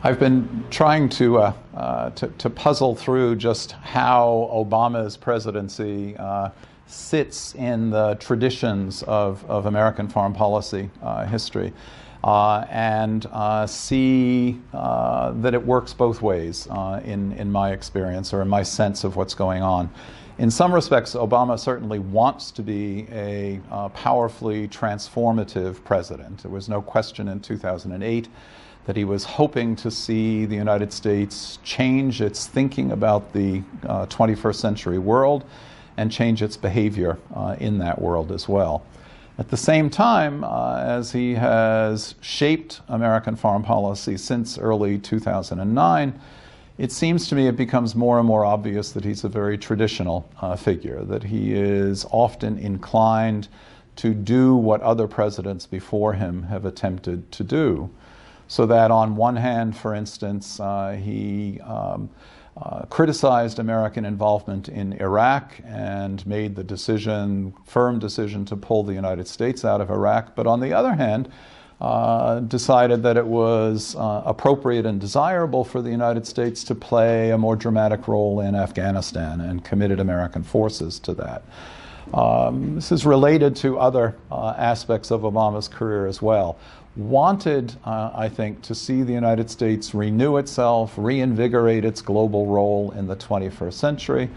I've been trying to puzzle through just how Obama's presidency sits in the traditions of American foreign policy history, and see that it works both ways in my experience, or in my sense of what's going on. In some respects, Obama certainly wants to be a powerfully transformative president. There was no question in 2008 that he was hoping to see the United States change its thinking about the 21st century world and change its behavior in that world as well. At the same time, as he has shaped American foreign policy since early 2009, it seems to me it becomes more and more obvious that he's a very traditional figure, that he is often inclined to do what other presidents before him have attempted to do. So that on one hand, for instance, he criticized American involvement in Iraq and made the firm decision to pull the United States out of Iraq, but on the other hand, decided that it was appropriate and desirable for the United States to play a more dramatic role in Afghanistan, and committed American forces to that. This is related to other aspects of Obama's career as well. Wanted, I think, to see the United States renew itself, reinvigorate its global role in the 21st century,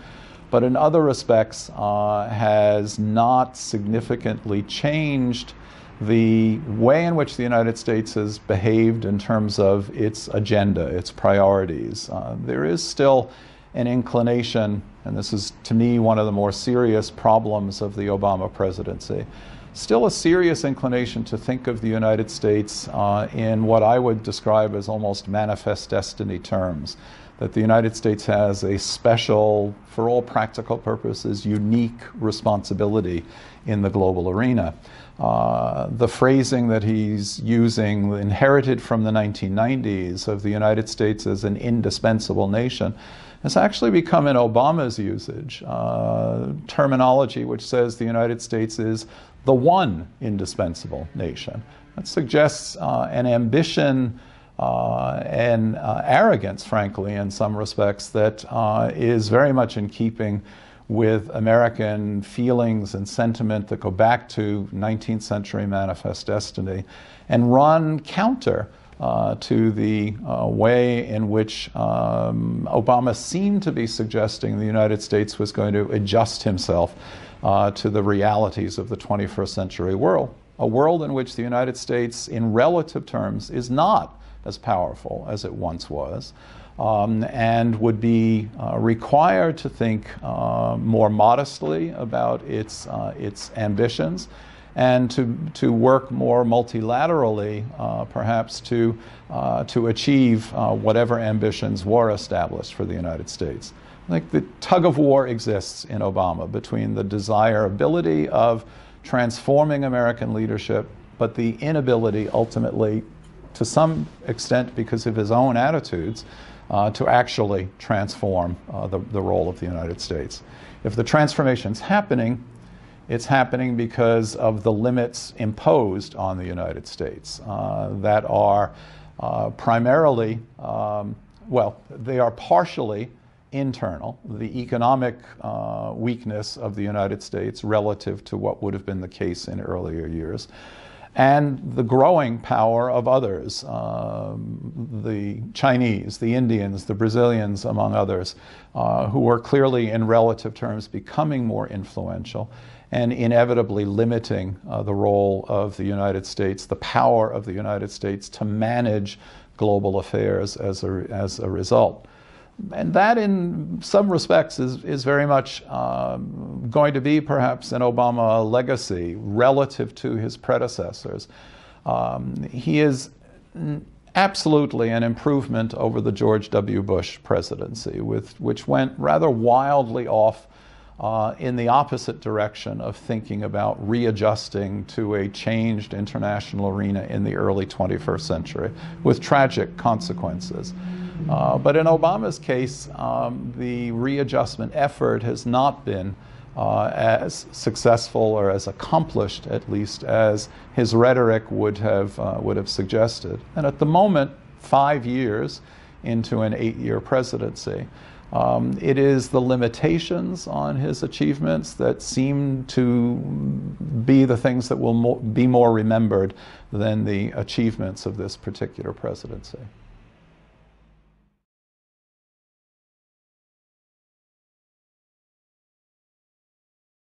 but in other respects has not significantly changed the way in which the United States has behaved in terms of its agenda, its priorities. There is still an inclination, and this is to me one of the more serious problems of the Obama presidency, still a serious inclination to think of the United States in what I would describe as almost manifest destiny terms. That the United States has a special, for all practical purposes, unique responsibility in the global arena. The phrasing that he's using, inherited from the 1990s, of the United States as an indispensable nation, has actually become in Obama's usage terminology which says the United States is the one indispensable nation. That suggests an ambition and arrogance, frankly, in some respects, that is very much in keeping with American feelings and sentiment that go back to 19th century manifest destiny, and run counter to the way in which Obama seemed to be suggesting the United States was going to adjust himself to the realities of the 21st century world, a world in which the United States, in relative terms, is not as powerful as it once was, and would be required to think more modestly about its ambitions, and to work more multilaterally, perhaps to achieve whatever ambitions were established for the United States. I think the tug of war exists in Obama between the desirability of transforming American leadership, but the inability ultimately, to some extent because of his own attitudes, to actually transform the role of the United States. If the transformation's happening, it's happening because of the limits imposed on the United States that are primarily, well, they are partially internal, the economic weakness of the United States relative to what would have been the case in earlier years, and the growing power of others, the Chinese, the Indians, the Brazilians, among others, who are clearly in relative terms becoming more influential and inevitably limiting the role of the United States, the power of the United States to manage global affairs as a result. And that, in some respects, is very much going to be perhaps an Obama legacy relative to his predecessors. He is absolutely an improvement over the George W. Bush presidency, which went rather wildly off in the opposite direction of thinking about readjusting to a changed international arena in the early 21st century, with tragic consequences. But in Obama's case, the readjustment effort has not been as successful, or as accomplished, at least, as his rhetoric would have suggested. And at the moment, 5 years into an 8-year presidency. It is the limitations on his achievements that seem to be the things that will be more remembered than the achievements of this particular presidency.